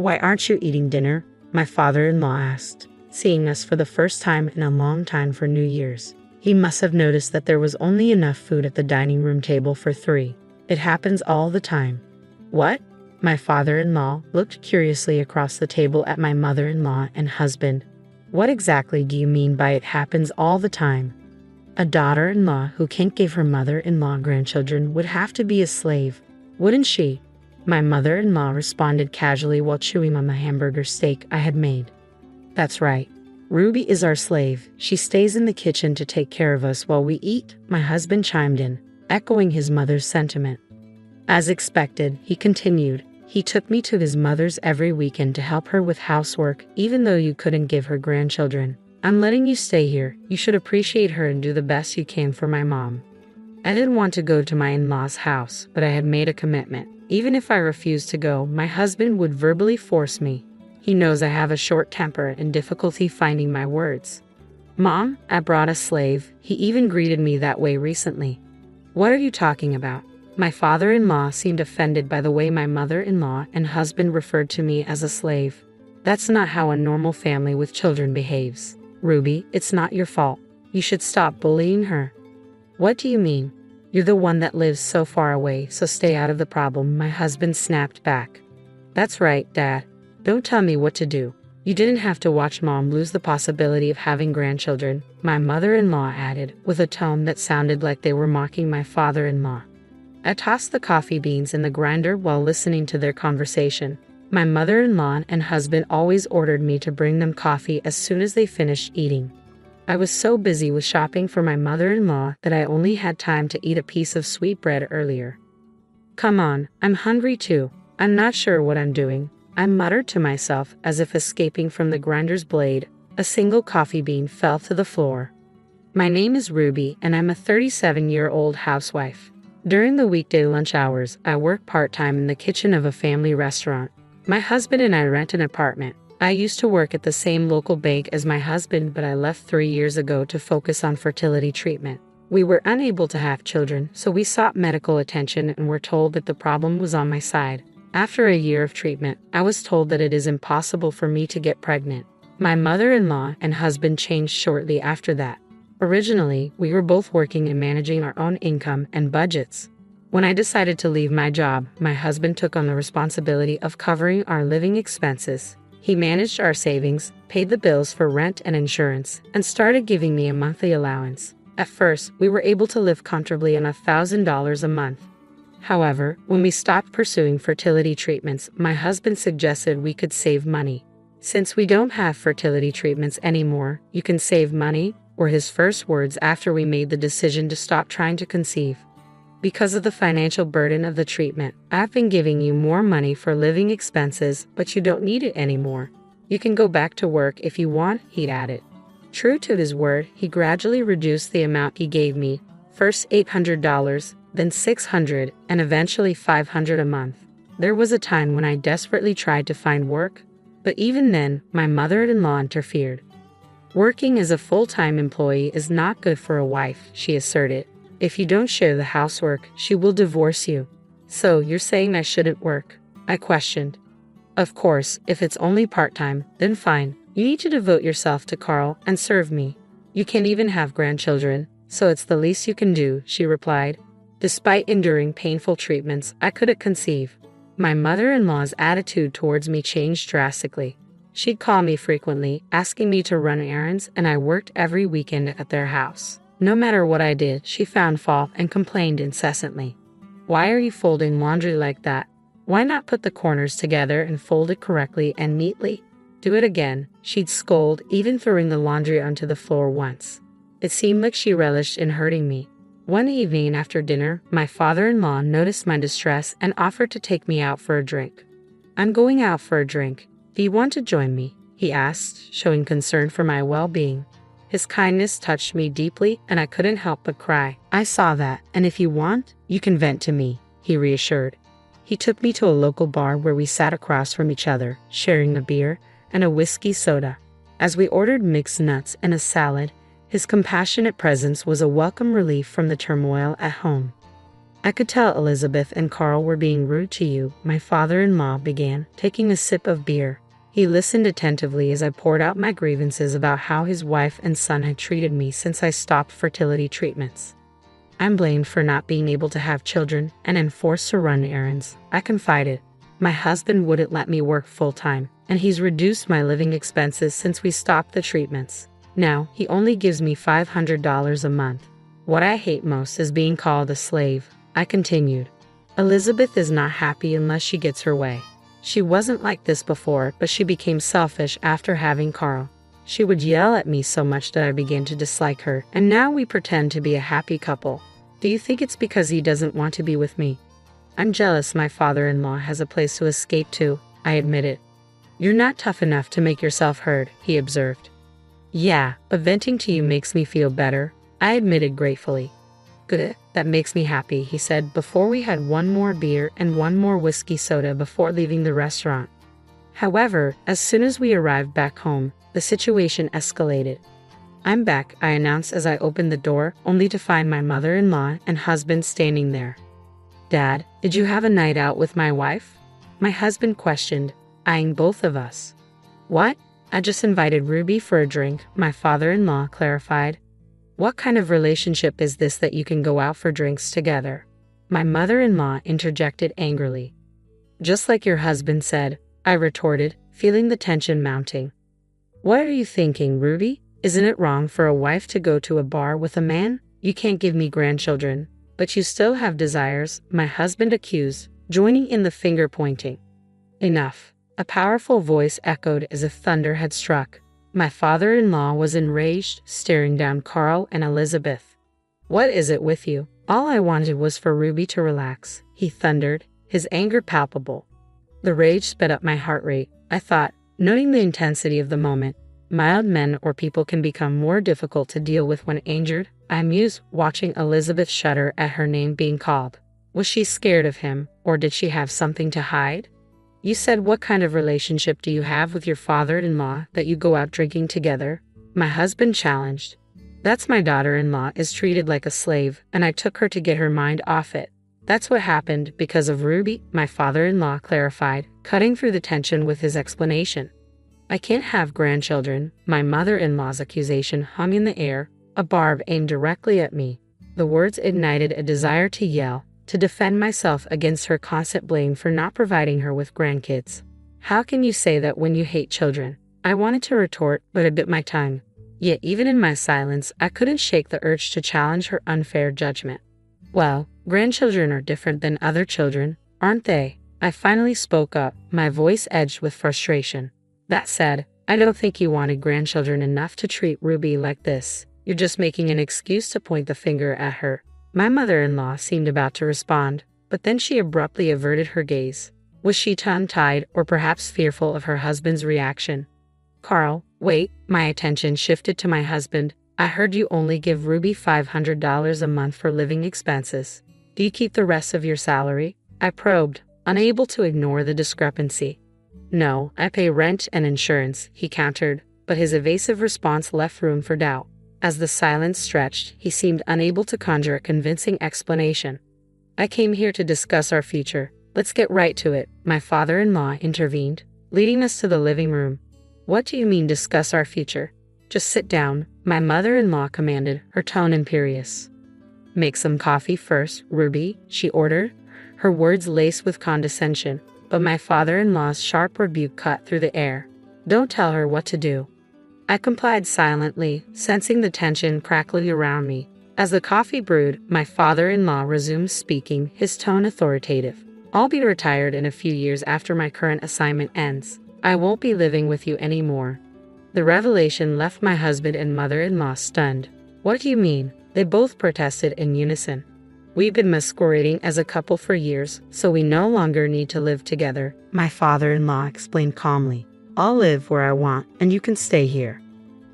"Why aren't you eating dinner?" my father-in-law asked, seeing us for the first time in a long time for New Year's. He must have noticed that there was only enough food at the dining room table for 3. "It happens all the time." "What?" My father-in-law looked curiously across the table at my mother-in-law and husband. "What exactly do you mean by it happens all the time?" "A daughter-in-law who can't give her mother-in-law grandchildren would have to be a slave, wouldn't she?" My mother-in-law responded casually while chewing on the hamburger steak I had made. "That's right. Ruby is our slave. She stays in the kitchen to take care of us while we eat," my husband chimed in, echoing his mother's sentiment. As expected, he continued, "He took me to his mother's every weekend to help her with housework, even though you couldn't give her grandchildren. I'm letting you stay here. You should appreciate her and do the best you can for my mom." I didn't want to go to my in-laws' house, but I had made a commitment. Even if I refused to go, my husband would verbally force me. He knows I have a short temper and difficulty finding my words. "Mom, I brought a slave. He even greeted me that way recently." "What are you talking about?" My father-in-law seemed offended by the way my mother-in-law and husband referred to me as a slave. "That's not how a normal family with children behaves. Ruby, it's not your fault. You should stop bullying her." "What do you mean? You're the one that lives so far away, so stay out of the problem," my husband snapped back. "That's right, Dad. Don't tell me what to do. You didn't have to watch Mom lose the possibility of having grandchildren," my mother-in-law added, with a tone that sounded like they were mocking my father-in-law. I tossed the coffee beans in the grinder while listening to their conversation. My mother-in-law and husband always ordered me to bring them coffee as soon as they finished eating. I was so busy with shopping for my mother-in-law that I only had time to eat a piece of sweetbread earlier. "Come on, I'm hungry too. I'm not sure what I'm doing," I muttered to myself as if escaping from the grinder's blade. A single coffee bean fell to the floor. "My name is Ruby, and I'm a 37-year-old housewife. During the weekday lunch hours, I work part-time in the kitchen of a family restaurant. My husband and I rent an apartment. I used to work at the same local bank as my husband, but I left 3 years ago to focus on fertility treatment. We were unable to have children, so we sought medical attention and were told that the problem was on my side. After a year of treatment, I was told that it is impossible for me to get pregnant. My mother-in-law and husband changed shortly after that. Originally, we were both working and managing our own income and budgets. When I decided to leave my job, my husband took on the responsibility of covering our living expenses. He managed our savings, paid the bills for rent and insurance, and started giving me a monthly allowance. At first, we were able to live comfortably on $1,000 a month. However, when we stopped pursuing fertility treatments, my husband suggested we could save money. "Since we don't have fertility treatments anymore, you can save money," were his first words after we made the decision to stop trying to conceive. "Because of the financial burden of the treatment, I've been giving you more money for living expenses, but you don't need it anymore. You can go back to work if you want," he'd added. True to his word, he gradually reduced the amount he gave me, first $800, then $600, and eventually $500 a month. There was a time when I desperately tried to find work, but even then, my mother-in-law interfered. "Working as a full-time employee is not good for a wife," she asserted. "If you don't share the housework, she will divorce you." "So you're saying I shouldn't work?" I questioned. "Of course, if it's only part-time, then fine. You need to devote yourself to Carl and serve me. You can't even have grandchildren, so it's the least you can do," she replied. Despite enduring painful treatments, I couldn't conceive. My mother-in-law's attitude towards me changed drastically. She'd call me frequently, asking me to run errands, and I worked every weekend at their house. No matter what I did, she found fault and complained incessantly. "Why are you folding laundry like that? Why not put the corners together and fold it correctly and neatly? Do it again," she'd scold, even throwing the laundry onto the floor once. It seemed like she relished in hurting me. One evening after dinner, my father-in-law noticed my distress and offered to take me out for a drink. "I'm going out for a drink. Do you want to join me?" he asked, showing concern for my well-being. His kindness touched me deeply, and I couldn't help but cry. "I saw that, and if you want, you can vent to me," he reassured. He took me to a local bar where we sat across from each other, sharing a beer and a whiskey soda. As we ordered mixed nuts and a salad, his compassionate presence was a welcome relief from the turmoil at home. I could tell Elizabeth and Carl were being rude to you, my father-in-law began, taking a sip of beer. He listened attentively as I poured out my grievances about how his wife and son had treated me since I stopped fertility treatments. I'm blamed for not being able to have children and am forced to run errands, I confided. My husband wouldn't let me work full-time, and he's reduced my living expenses since we stopped the treatments. Now, he only gives me $500 a month. What I hate most is being called a slave, I continued. Elizabeth is not happy unless she gets her way. She wasn't like this before, but she became selfish after having Carl. She would yell at me so much that I began to dislike her, and now we pretend to be a happy couple. Do you think it's because he doesn't want to be with me? I'm jealous my father-in-law has a place to escape to, I admitted. You're not tough enough to make yourself heard, he observed. Yeah, but venting to you makes me feel better, I admitted gratefully. Good, that makes me happy, he said before we had one more beer and one more whiskey soda before leaving the restaurant. However, as soon as we arrived back home, the situation escalated. I'm back, I announced as I opened the door, only to find my mother-in-law and husband standing there. Dad, did you have a night out with my wife? My husband questioned, eyeing both of us. What? I just invited Ruby for a drink, my father-in-law clarified. What kind of relationship is this that you can go out for drinks together? My mother-in-law interjected angrily. Just like your husband said, I retorted, feeling the tension mounting. What are you thinking, Ruby? Isn't it wrong for a wife to go to a bar with a man? You can't give me grandchildren, but you still have desires, my husband accused, joining in the finger-pointing. Enough. A powerful voice echoed as if thunder had struck. My father-in-law was enraged, staring down Carl and Elizabeth. What is it with you? All I wanted was for Ruby to relax, he thundered, his anger palpable. The rage sped up my heart rate. I thought, noting the intensity of the moment, mild men or people can become more difficult to deal with when injured. I mused, watching Elizabeth shudder at her name being called. Was she scared of him, or did she have something to hide? You said what kind of relationship do you have with your father-in-law that you go out drinking together? My husband challenged. That's my daughter-in-law is treated like a slave, and I took her to get her mind off it. That's what happened because of Ruby, my father-in-law clarified, cutting through the tension with his explanation. I can't have grandchildren, my mother-in-law's accusation hung in the air, a barb aimed directly at me. The words ignited a desire to yell, to defend myself against her constant blame for not providing her with grandkids. How can you say that when you hate children? I wanted to retort, but I bit my tongue. Yet even in my silence, I couldn't shake the urge to challenge her unfair judgment. Well, grandchildren are different than other children, aren't they? I finally spoke up, my voice edged with frustration. That said, I don't think you wanted grandchildren enough to treat Ruby like this. You're just making an excuse to point the finger at her. My mother-in-law seemed about to respond, but then she abruptly averted her gaze. Was she tongue-tied or perhaps fearful of her husband's reaction? Carl, wait, my attention shifted to my husband. I heard you only give Ruby $500 a month for living expenses. Do you keep the rest of your salary? I probed, unable to ignore the discrepancy. No, I pay rent and insurance, he countered, but his evasive response left room for doubt. As the silence stretched, he seemed unable to conjure a convincing explanation. I came here to discuss our future. Let's get right to it, my father-in-law intervened, leading us to the living room. What do you mean discuss our future? Just sit down, my mother-in-law commanded, her tone imperious. Make some coffee first, Ruby, she ordered, her words laced with condescension, but my father-in-law's sharp rebuke cut through the air. Don't tell her what to do. I complied silently, sensing the tension crackling around me. As the coffee brewed, my father-in-law resumed speaking, his tone authoritative. I'll be retired in a few years after my current assignment ends. I won't be living with you anymore. The revelation left my husband and mother-in-law stunned. What do you mean? They both protested in unison. We've been masquerading as a couple for years, so we no longer need to live together, my father-in-law explained calmly. I'll live where I want, and you can stay here.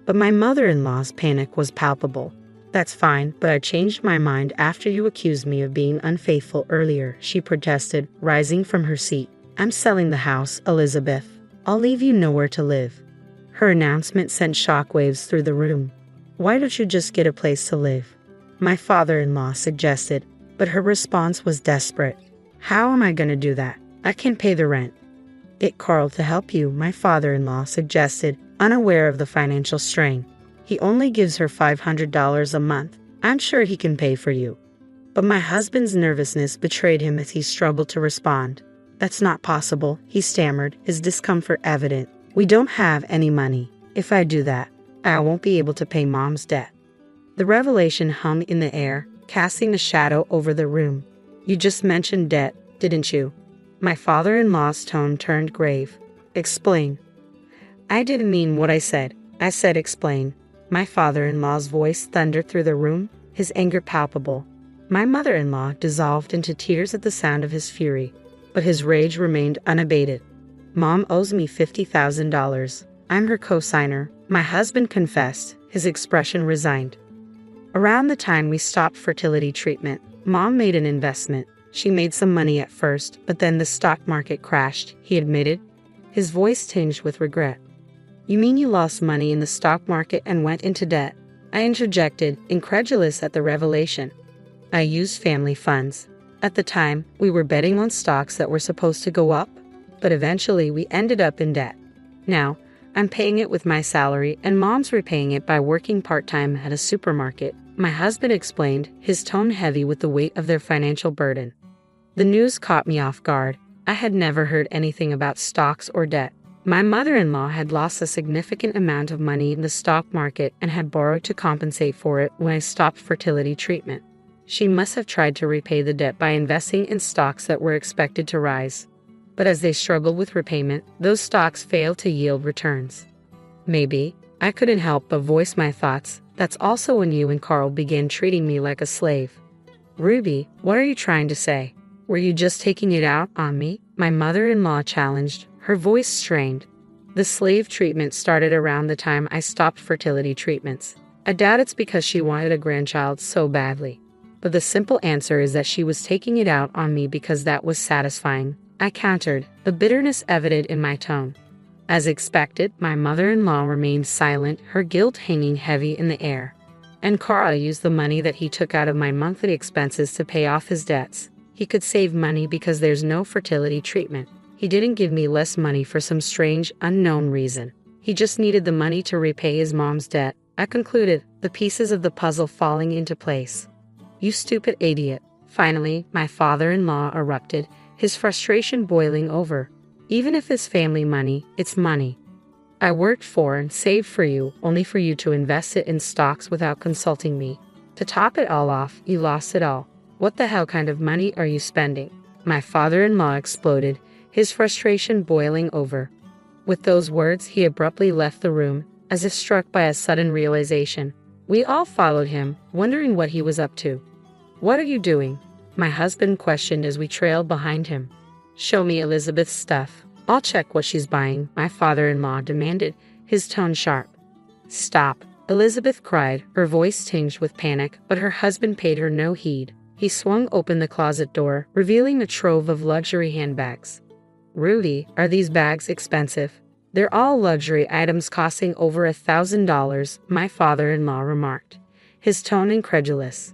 But my mother-in-law's panic was palpable. That's fine, but I changed my mind after you accused me of being unfaithful earlier, she protested, rising from her seat. I'm selling the house, Elizabeth. I'll leave you nowhere to live. Her announcement sent shockwaves through the room. Why don't you just get a place to live? My father-in-law suggested. But her response was desperate. How am I going to do that? I can't pay the rent. Get Carl to help you, my father-in-law suggested, unaware of the financial strain. He only gives her $500 a month. I'm sure he can pay for you. But my husband's nervousness betrayed him as he struggled to respond. That's not possible, he stammered, his discomfort evident. We don't have any money. If I do that, I won't be able to pay Mom's debt. The revelation hung in the air, casting a shadow over the room. You just mentioned debt, didn't you? My father-in-law's tone turned grave. Explain. I didn't mean what I said. I said explain. My father-in-law's voice thundered through the room, his anger palpable. My mother-in-law dissolved into tears at the sound of his fury, but his rage remained unabated. Mom owes me $50,000. I'm her co-signer, my husband confessed, his expression resigned. Around the time we stopped fertility treatment, Mom made an investment. She made some money at first, but then the stock market crashed, he admitted, his voice tinged with regret. You mean you lost money in the stock market and went into debt? I interjected, incredulous at the revelation. I used family funds. At the time, we were betting on stocks that were supposed to go up, but eventually we ended up in debt. Now, I'm paying it with my salary and Mom's repaying it by working part-time at a supermarket, my husband explained, his tone heavy with the weight of their financial burden. The news caught me off guard. I had never heard anything about stocks or debt. My mother-in-law had lost a significant amount of money in the stock market and had borrowed to compensate for it when I stopped fertility treatment. She must have tried to repay the debt by investing in stocks that were expected to rise. But as they struggled with repayment, those stocks failed to yield returns. Maybe. I couldn't help but voice my thoughts. That's also when you and Carl began treating me like a slave. Ruby, what are you trying to say? Were you just taking it out on me? My mother-in-law challenged, her voice strained. The slave treatment started around the time I stopped fertility treatments. I doubt it's because she wanted a grandchild so badly. But the simple answer is that she was taking it out on me because that was satisfying. I countered, the bitterness evident in my tone. As expected, my mother-in-law remained silent, her guilt hanging heavy in the air. And Carl used the money that he took out of my monthly expenses to pay off his debts. He could save money because there's no fertility treatment. He didn't give me less money for some strange, unknown reason. He just needed the money to repay his mom's debt. I concluded, the pieces of the puzzle falling into place. You stupid idiot. Finally, my father-in-law erupted, his frustration boiling over. Even if it's family money, it's money. I worked for and saved for you, only for you to invest it in stocks without consulting me. To top it all off, you lost it all. What the hell kind of money are you spending? My father-in-law exploded, his frustration boiling over. With those words, he abruptly left the room, as if struck by a sudden realization. We all followed him, wondering what he was up to. What are you doing? My husband questioned as we trailed behind him. Show me Elizabeth's stuff. I'll check what she's buying, my father-in-law demanded, his tone sharp. Stop, Elizabeth cried, her voice tinged with panic, but her husband paid her no heed. He swung open the closet door, revealing a trove of luxury handbags. Rudy, are these bags expensive? They're all luxury items costing over $1,000, my father-in-law remarked, his tone incredulous.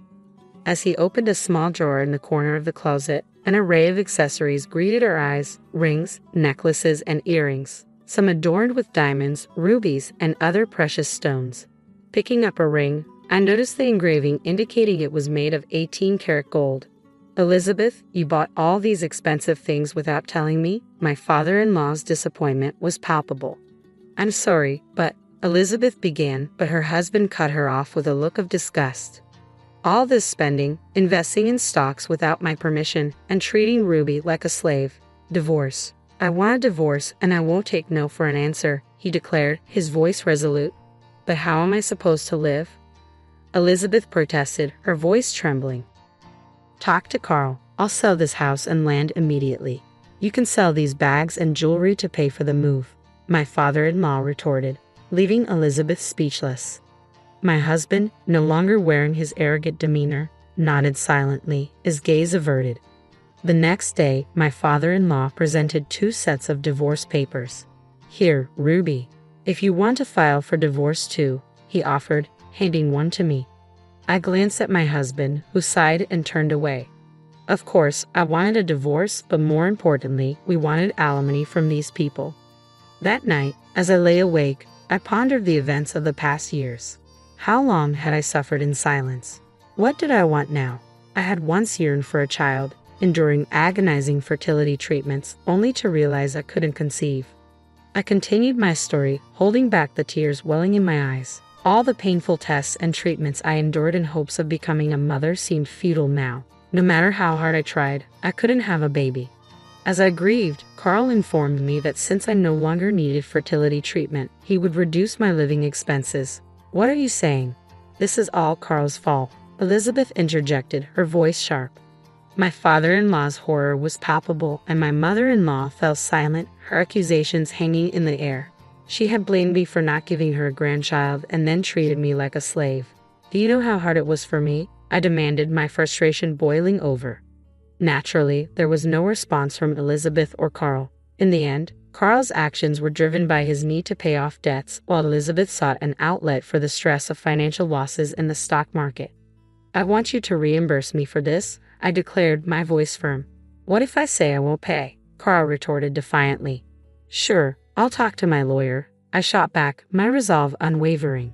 As he opened a small drawer in the corner of the closet, an array of accessories greeted our eyes, rings, necklaces, and earrings, some adorned with diamonds, rubies, and other precious stones. Picking up a ring, I noticed the engraving indicating it was made of 18-karat gold. Elizabeth, you bought all these expensive things without telling me? My father-in-law's disappointment was palpable. I'm sorry, but Elizabeth began, but her husband cut her off with a look of disgust. All this spending, investing in stocks without my permission, and treating Ruby like a slave. Divorce. I want a divorce, and I won't take no for an answer, he declared, his voice resolute. But how am I supposed to live? Elizabeth protested, her voice trembling. Talk to Carl. I'll sell this house and land immediately. You can sell these bags and jewelry to pay for the move, my father-in-law retorted, leaving Elizabeth speechless. My husband, no longer wearing his arrogant demeanor, nodded silently, his gaze averted. The next day, my father-in-law presented 2 sets of divorce papers. Here, Ruby. If you want to file for divorce too, he offered, handing one to me. I glanced at my husband, who sighed and turned away. Of course, I wanted a divorce, but more importantly, we wanted alimony from these people. That night, as I lay awake, I pondered the events of the past years. How long had I suffered in silence? What did I want now? I had once yearned for a child, enduring agonizing fertility treatments, only to realize I couldn't conceive. I continued my story, holding back the tears welling in my eyes. All the painful tests and treatments I endured in hopes of becoming a mother seemed futile now. No matter how hard I tried, I couldn't have a baby. As I grieved, Carl informed me that since I no longer needed fertility treatment, he would reduce my living expenses. "What are you saying? This is all Carl's fault," Elizabeth interjected, her voice sharp. My father-in-law's horror was palpable, and my mother-in-law fell silent, her accusations hanging in the air. She had blamed me for not giving her a grandchild and then treated me like a slave. "Do you know how hard it was for me?" I demanded, my frustration boiling over. Naturally, there was no response from Elizabeth or Carl. In the end, Carl's actions were driven by his need to pay off debts, while Elizabeth sought an outlet for the stress of financial losses in the stock market. "I want you to reimburse me for this," I declared, my voice firm. "What if I say I won't pay?" Carl retorted defiantly. "Sure, I'll talk to my lawyer," I shot back, my resolve unwavering.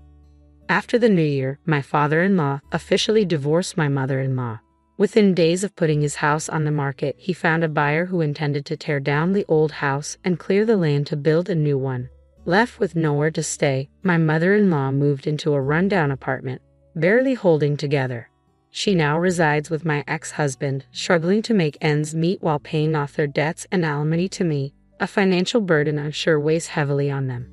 After the new year, my father-in-law officially divorced my mother-in-law. Within days of putting his house on the market, he found a buyer who intended to tear down the old house and clear the land to build a new one. Left with nowhere to stay, my mother-in-law moved into a rundown apartment, barely holding together. She now resides with my ex-husband, struggling to make ends meet while paying off their debts and alimony to me, a financial burden I'm sure weighs heavily on them.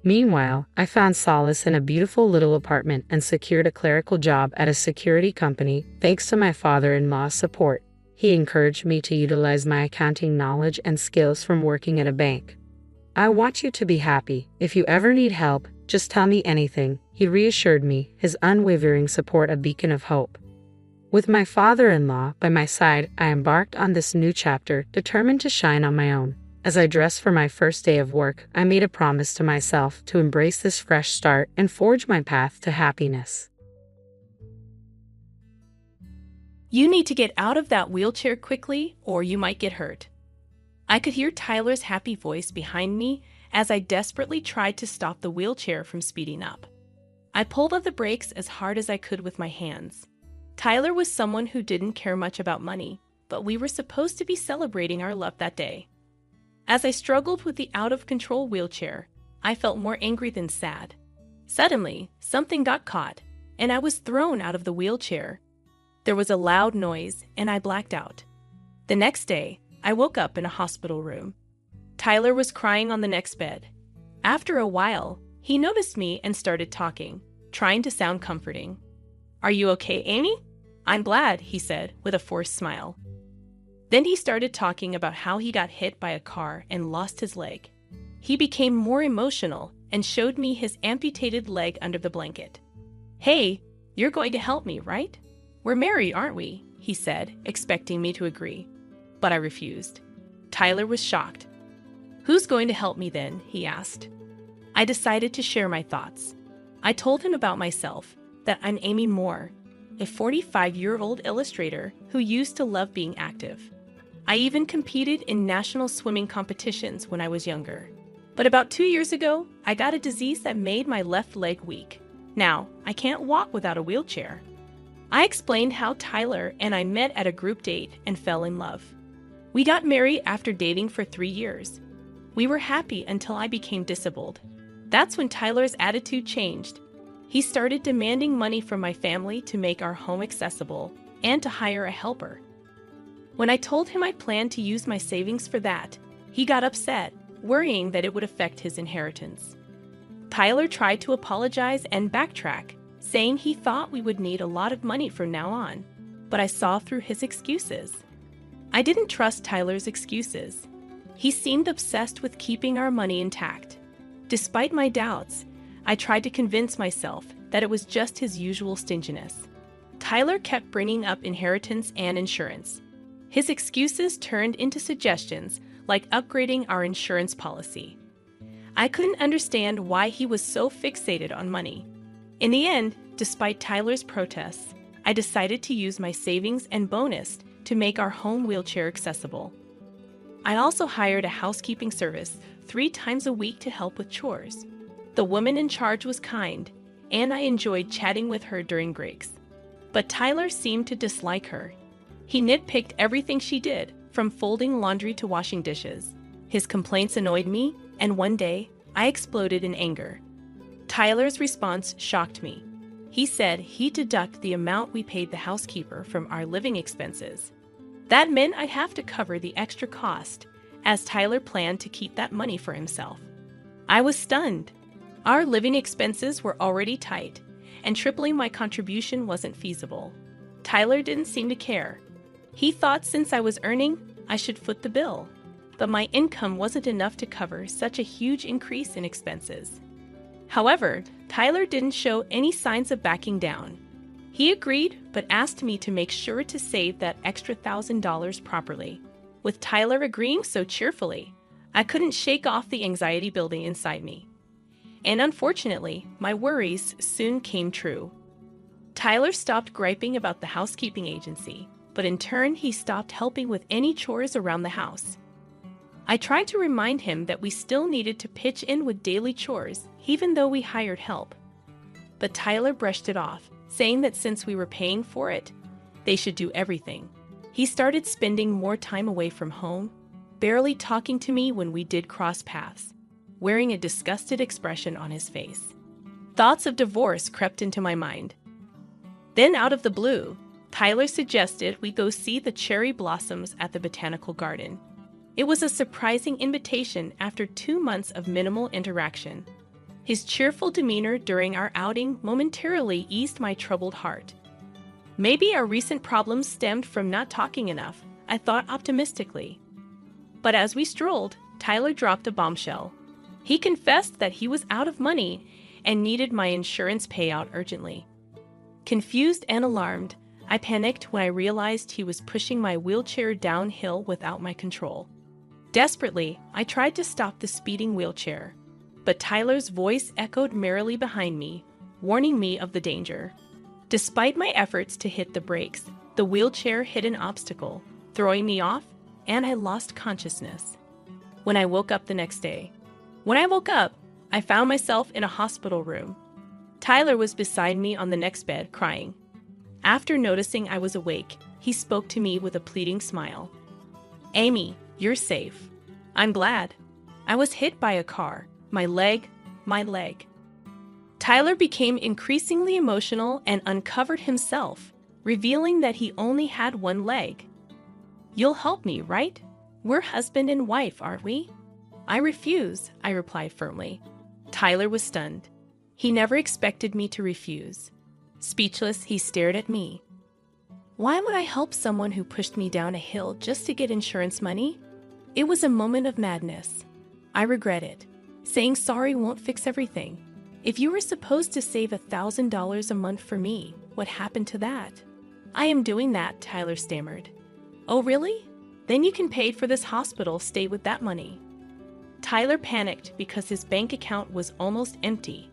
Meanwhile, I found solace in a beautiful little apartment and secured a clerical job at a security company, thanks to my father-in-law's support. He encouraged me to utilize my accounting knowledge and skills from working at a bank. "I want you to be happy. If you ever need help, just tell me anything," he reassured me, his unwavering support a beacon of hope. With my father-in-law by my side, I embarked on this new chapter, determined to shine on my own. As I dressed for my first day of work, I made a promise to myself to embrace this fresh start and forge my path to happiness. You need to get out of that wheelchair quickly, or you might get hurt. I could hear Tyler's happy voice behind me as I desperately tried to stop the wheelchair from speeding up. I pulled on the brakes as hard as I could with my hands. Tyler was someone who didn't care much about money, but we were supposed to be celebrating our love that day. As I struggled with the out-of-control wheelchair, I felt more angry than sad. Suddenly, something got caught, and I was thrown out of the wheelchair. There was a loud noise, and I blacked out. The next day, I woke up in a hospital room. Tyler was crying on the next bed. After a while, he noticed me and started talking, trying to sound comforting. "Are you okay, Amy?" "I'm glad," he said, with a forced smile. Then he started talking about how he got hit by a car and lost his leg. He became more emotional and showed me his amputated leg under the blanket. "Hey, you're going to help me, right? We're married, aren't we?" he said, expecting me to agree. But I refused. Tyler was shocked. "Who's going to help me then?" he asked. I decided to share my thoughts. I told him about myself, that I'm Amy Moore, a 45-year-old illustrator who used to love being active. I even competed in national swimming competitions when I was younger. But about 2 years ago, I got a disease that made my left leg weak. Now, I can't walk without a wheelchair. I explained how Tyler and I met at a group date and fell in love. We got married after dating for 3 years. We were happy until I became disabled. That's when Tyler's attitude changed. He started demanding money from my family to make our home accessible and to hire a helper. When I told him I planned to use my savings for that, he got upset, worrying that it would affect his inheritance. Tyler tried to apologize and backtrack, saying he thought we would need a lot of money from now on, but I saw through his excuses. I didn't trust Tyler's excuses. He seemed obsessed with keeping our money intact. Despite my doubts, I tried to convince myself that it was just his usual stinginess. Tyler kept bringing up inheritance and insurance. His excuses turned into suggestions like upgrading our insurance policy. I couldn't understand why he was so fixated on money. In the end, despite Tyler's protests, I decided to use my savings and bonus to make our home wheelchair accessible. I also hired a housekeeping service 3 times a week to help with chores. The woman in charge was kind, and I enjoyed chatting with her during breaks. But Tyler seemed to dislike her. He nitpicked everything she did, from folding laundry to washing dishes. His complaints annoyed me, and one day, I exploded in anger. Tyler's response shocked me. He said he'd deduct the amount we paid the housekeeper from our living expenses. That meant I'd have to cover the extra cost, as Tyler planned to keep that money for himself. I was stunned. Our living expenses were already tight, and tripling my contribution wasn't feasible. Tyler didn't seem to care. He thought since I was earning, I should foot the bill. But my income wasn't enough to cover such a huge increase in expenses. However, Tyler didn't show any signs of backing down. He agreed, but asked me to make sure to save that extra $1,000 properly. With Tyler agreeing so cheerfully, I couldn't shake off the anxiety building inside me. And unfortunately, my worries soon came true. Tyler stopped griping about the housekeeping agency, but in turn, he stopped helping with any chores around the house. I tried to remind him that we still needed to pitch in with daily chores, even though we hired help. But Tyler brushed it off, saying that since we were paying for it, they should do everything. He started spending more time away from home, barely talking to me when we did cross paths, wearing a disgusted expression on his face. Thoughts of divorce crept into my mind. Then out of the blue, Tyler suggested we go see the cherry blossoms at the botanical garden. It was a surprising invitation after 2 months of minimal interaction. His cheerful demeanor during our outing momentarily eased my troubled heart. Maybe our recent problems stemmed from not talking enough, I thought optimistically. But as we strolled, Tyler dropped a bombshell. He confessed that he was out of money and needed my insurance payout urgently. Confused and alarmed, I panicked when I realized he was pushing my wheelchair downhill without my control. Desperately, I tried to stop the speeding wheelchair, but Tyler's voice echoed merrily behind me, warning me of the danger. Despite my efforts to hit the brakes, the wheelchair hit an obstacle, throwing me off, and I lost consciousness. When I woke up the next day, I found myself in a hospital room. Tyler was beside me on the next bed, crying. After noticing I was awake, he spoke to me with a pleading smile. "Amy, you're safe. I'm glad. I was hit by a car. My leg. Tyler became increasingly emotional and uncovered himself, revealing that he only had one leg. "You'll help me, right? We're husband and wife, aren't we?" "I refuse," I replied firmly. Tyler was stunned. He never expected me to refuse. Speechless, he stared at me. Why would I help someone who pushed me down a hill just to get insurance money? It was a moment of madness. I regret it. Saying sorry won't fix everything. If you were supposed to save $1,000 a month for me, what happened to that? "I am doing that," Tyler stammered. "Oh, really? Then you can pay for this hospital, stay with that money." Tyler panicked because his bank account was almost empty.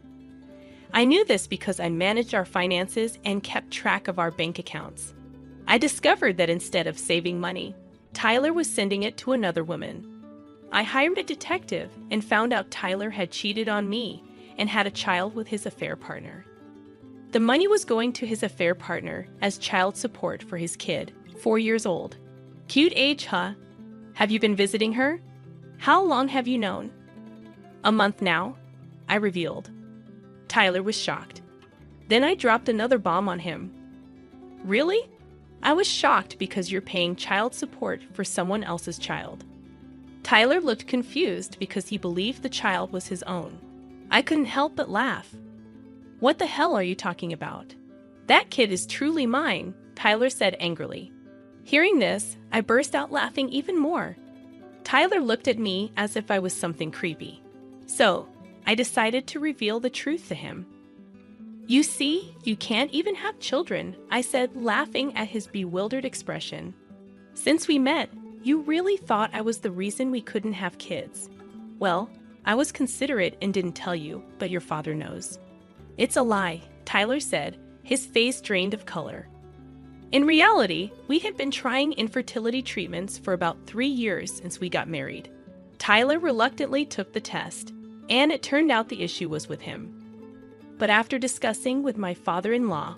I knew this because I managed our finances and kept track of our bank accounts. I discovered that instead of saving money, Tyler was sending it to another woman. I hired a detective and found out Tyler had cheated on me and had a child with his affair partner. The money was going to his affair partner as child support for his kid, 4 years old. Cute age, huh? Have you been visiting her? How long have you known? "A month now," I revealed. Tyler was shocked. Then I dropped another bomb on him. "Really? I was shocked because you're paying child support for someone else's child." Tyler looked confused because he believed the child was his own. I couldn't help but laugh. "What the hell are you talking about? That kid is truly mine," Tyler said angrily. Hearing this, I burst out laughing even more. Tyler looked at me as if I was something creepy. So, I decided to reveal the truth to him. "You see, you can't even have children," I said, laughing at his bewildered expression. "Since we met, you really thought I was the reason we couldn't have kids. Well, I was considerate and didn't tell you, but your father knows." "It's a lie," Tyler said, his face drained of color. In reality, we had been trying infertility treatments for about 3 years since we got married. Tyler reluctantly took the test, and it turned out the issue was with him. But after discussing with my father-in-law,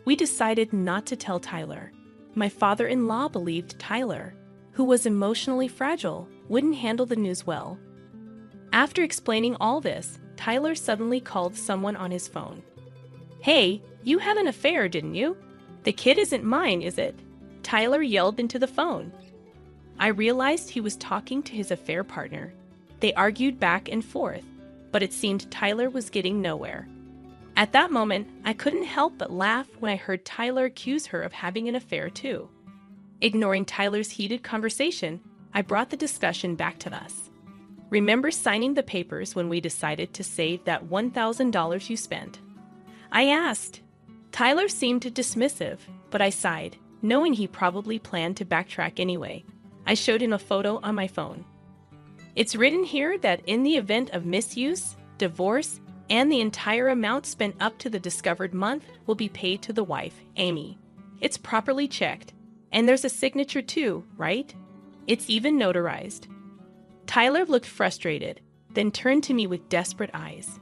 we decided not to tell Tyler. My father-in-law believed Tyler, who was emotionally fragile, wouldn't handle the news well. After explaining all this, Tyler suddenly called someone on his phone. "Hey, you had an affair, didn't you? The kid isn't mine, is it?" Tyler yelled into the phone. I realized he was talking to his affair partner. They argued back and forth, but it seemed Tyler was getting nowhere. At that moment, I couldn't help but laugh when I heard Tyler accuse her of having an affair too. Ignoring Tyler's heated conversation, I brought the discussion back to us. "Remember signing the papers when we decided to save that $1,000 you spent?" I asked. Tyler seemed dismissive, but I sighed, knowing he probably planned to backtrack anyway. I showed him a photo on my phone. "It's written here that in the event of misuse, divorce, and the entire amount spent up to the discovered month will be paid to the wife, Amy. It's properly checked. And there's a signature too, right? It's even notarized." Tyler looked frustrated, then turned to me with desperate eyes.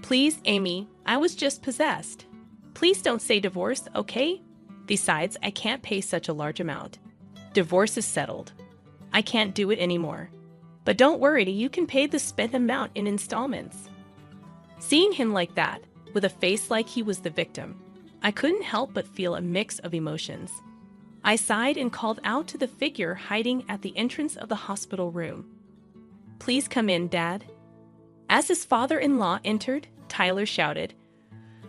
"Please, Amy, I was just possessed. Please don't say divorce, okay? Besides, I can't pay such a large amount. Divorce is settled. I can't do it anymore. But don't worry, you can pay the spent amount in installments." Seeing him like that, with a face like he was the victim, I couldn't help but feel a mix of emotions. I sighed and called out to the figure hiding at the entrance of the hospital room. "Please come in, Dad." As his father-in-law entered, Tyler shouted,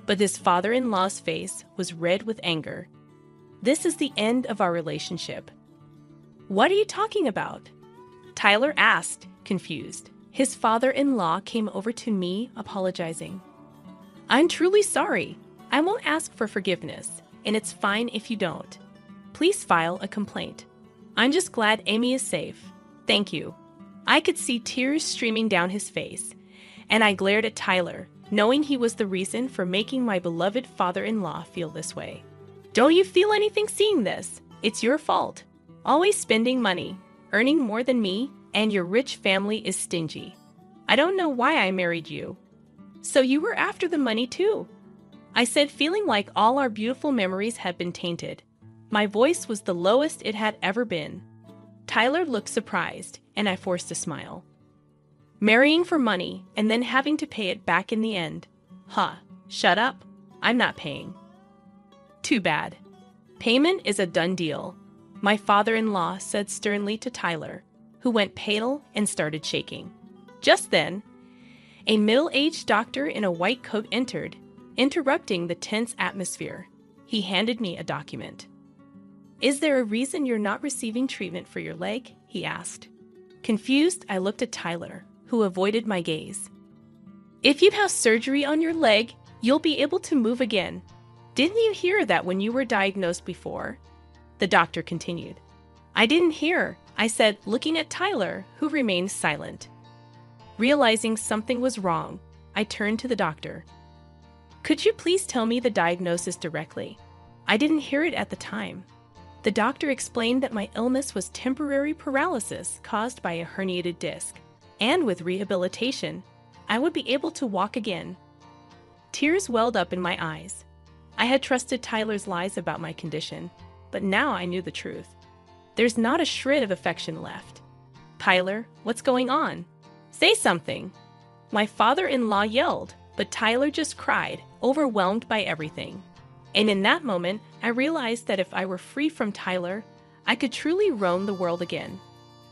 but his father-in-law's face was red with anger. "This is the end of our relationship." "What are you talking about?" Tyler asked, confused. His father-in-law came over to me, apologizing. "I'm truly sorry. I won't ask for forgiveness, and it's fine if you don't. Please file a complaint. I'm just glad Amy is safe. Thank you." I could see tears streaming down his face, and I glared at Tyler, knowing he was the reason for making my beloved father-in-law feel this way. "Don't you feel anything seeing this? It's your fault. Always spending money, earning more than me, and your rich family is stingy. I don't know why I married you." "So you were after the money too?" I said, feeling like all our beautiful memories had been tainted. My voice was the lowest it had ever been. Tyler looked surprised, and I forced a smile. "Marrying for money and then having to pay it back in the end. Huh, shut up. I'm not paying." "Too bad. Payment is a done deal," my father-in-law said sternly to Tyler, who went pale and started shaking. Just then, a middle-aged doctor in a white coat entered, interrupting the tense atmosphere. He handed me a document. "Is there a reason you're not receiving treatment for your leg?" he asked. Confused, I looked at Tyler, who avoided my gaze. "If you have surgery on your leg, you'll be able to move again. Didn't you hear that when you were diagnosed before?" The doctor continued. "I didn't hear," I said, looking at Tyler, who remained silent. Realizing something was wrong, I turned to the doctor. "Could you please tell me the diagnosis directly? I didn't hear it at the time." The doctor explained that my illness was temporary paralysis caused by a herniated disc, and with rehabilitation, I would be able to walk again. Tears welled up in my eyes. I had trusted Tyler's lies about my condition, but now I knew the truth. There's not a shred of affection left. "Tyler, what's going on? Say something!" My father-in-law yelled, but Tyler just cried, overwhelmed by everything. And in that moment, I realized that if I were free from Tyler, I could truly roam the world again.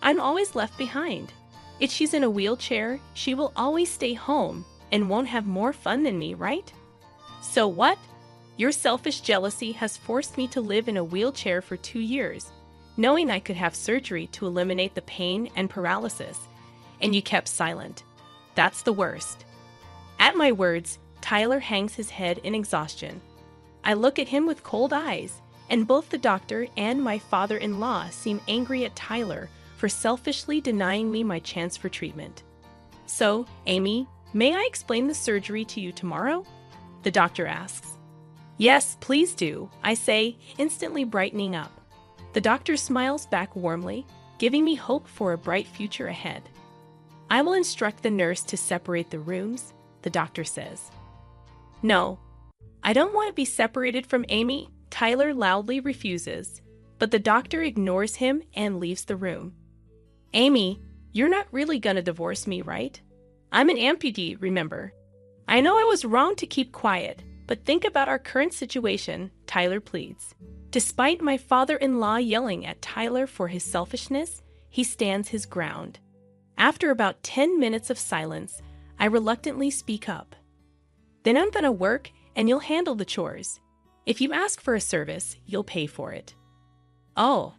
I'm always left behind. If she's in a wheelchair, she will always stay home and won't have more fun than me, right? So what? Your selfish jealousy has forced me to live in a wheelchair for 2 years, knowing I could have surgery to eliminate the pain and paralysis, and you kept silent. That's the worst. At my words, Tyler hangs his head in exhaustion. I look at him with cold eyes, and both the doctor and my father-in-law seem angry at Tyler for selfishly denying me my chance for treatment. "So, Amy, may I explain the surgery to you tomorrow?" the doctor asks. Yes, please do, I say, instantly brightening up. The doctor smiles back warmly, giving me hope for a bright future ahead. I will instruct the nurse to separate the rooms, the doctor says. No, I don't want to be separated from Amy, Tyler loudly refuses, but the doctor ignores him and leaves the room. Amy, you're not really gonna divorce me, right? I'm an amputee, remember? I know I was wrong to keep quiet, but think about our current situation, Tyler pleads. Despite my father-in-law yelling at Tyler for his selfishness, he stands his ground. After about 10 minutes of silence, I reluctantly speak up. Then I'm gonna work and you'll handle the chores. If you ask for a service, you'll pay for it. Oh,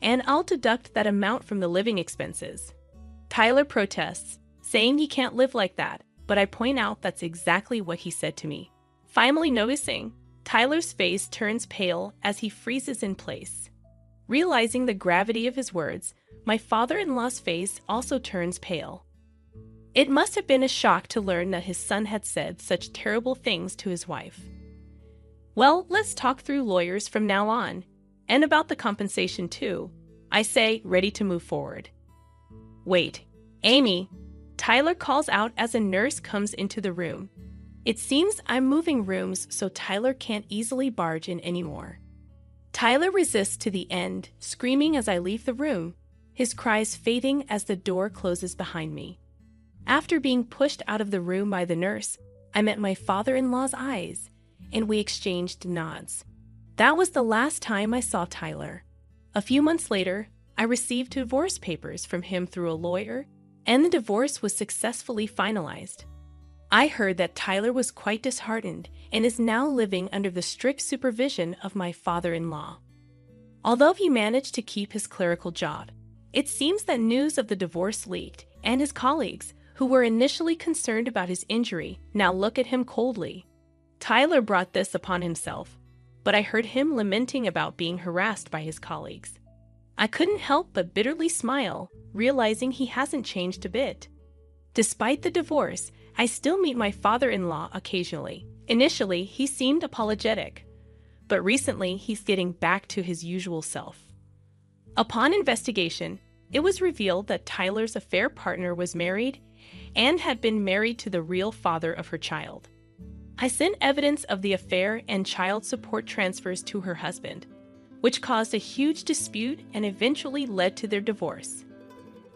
and I'll deduct that amount from the living expenses. Tyler protests, saying he can't live like that, but I point out that's exactly what he said to me. Finally noticing, Tyler's face turns pale as he freezes in place. Realizing the gravity of his words, my father-in-law's face also turns pale. It must have been a shock to learn that his son had said such terrible things to his wife. Well, let's talk through lawyers from now on, and about the compensation too, I say, ready to move forward. Wait, Amy, Tyler calls out as a nurse comes into the room. It seems I'm moving rooms so Tyler can't easily barge in anymore. Tyler resists to the end, screaming as I leave the room, his cries fading as the door closes behind me. After being pushed out of the room by the nurse, I met my father-in-law's eyes, and we exchanged nods. That was the last time I saw Tyler. A few months later, I received divorce papers from him through a lawyer, and the divorce was successfully finalized. I heard that Tyler was quite disheartened and is now living under the strict supervision of my father-in-law. Although he managed to keep his clerical job, it seems that news of the divorce leaked, and his colleagues, who were initially concerned about his injury, now look at him coldly. Tyler brought this upon himself, but I heard him lamenting about being harassed by his colleagues. I couldn't help but bitterly smile, realizing he hasn't changed a bit. Despite the divorce, I still meet my father-in-law occasionally. Initially, he seemed apologetic, but recently he's getting back to his usual self. Upon investigation, it was revealed that Tyler's affair partner was married and had been married to the real father of her child. I sent evidence of the affair and child support transfers to her husband, which caused a huge dispute and eventually led to their divorce.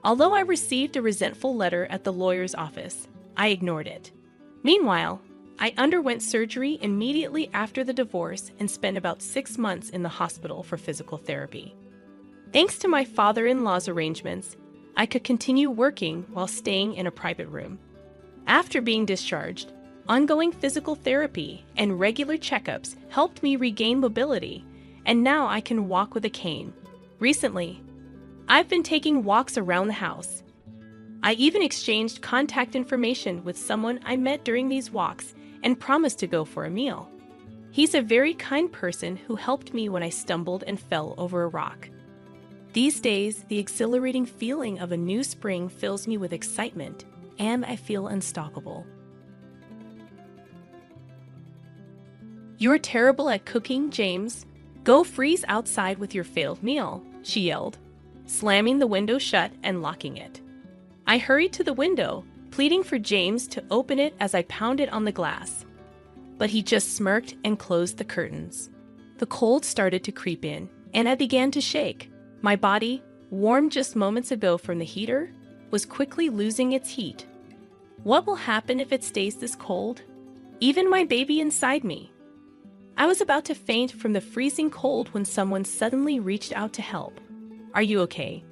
Although I received a resentful letter at the lawyer's office, I ignored it. Meanwhile, I underwent surgery immediately after the divorce and spent about 6 months in the hospital for physical therapy. Thanks to my father-in-law's arrangements, I could continue working while staying in a private room. After being discharged, ongoing physical therapy and regular checkups helped me regain mobility, and now I can walk with a cane. Recently, I've been taking walks around the house. I even exchanged contact information with someone I met during these walks and promised to go for a meal. He's a very kind person who helped me when I stumbled and fell over a rock. These days, the exhilarating feeling of a new spring fills me with excitement, and I feel unstoppable. You're terrible at cooking, James. Go freeze outside with your failed meal, she yelled, slamming the window shut and locking it. I hurried to the window, pleading for James to open it as I pounded on the glass. But he just smirked and closed the curtains. The cold started to creep in, and I began to shake. My body, warm just moments ago from the heater, was quickly losing its heat. What will happen if it stays this cold? Even my baby inside me. I was about to faint from the freezing cold when someone suddenly reached out to help. Are you okay?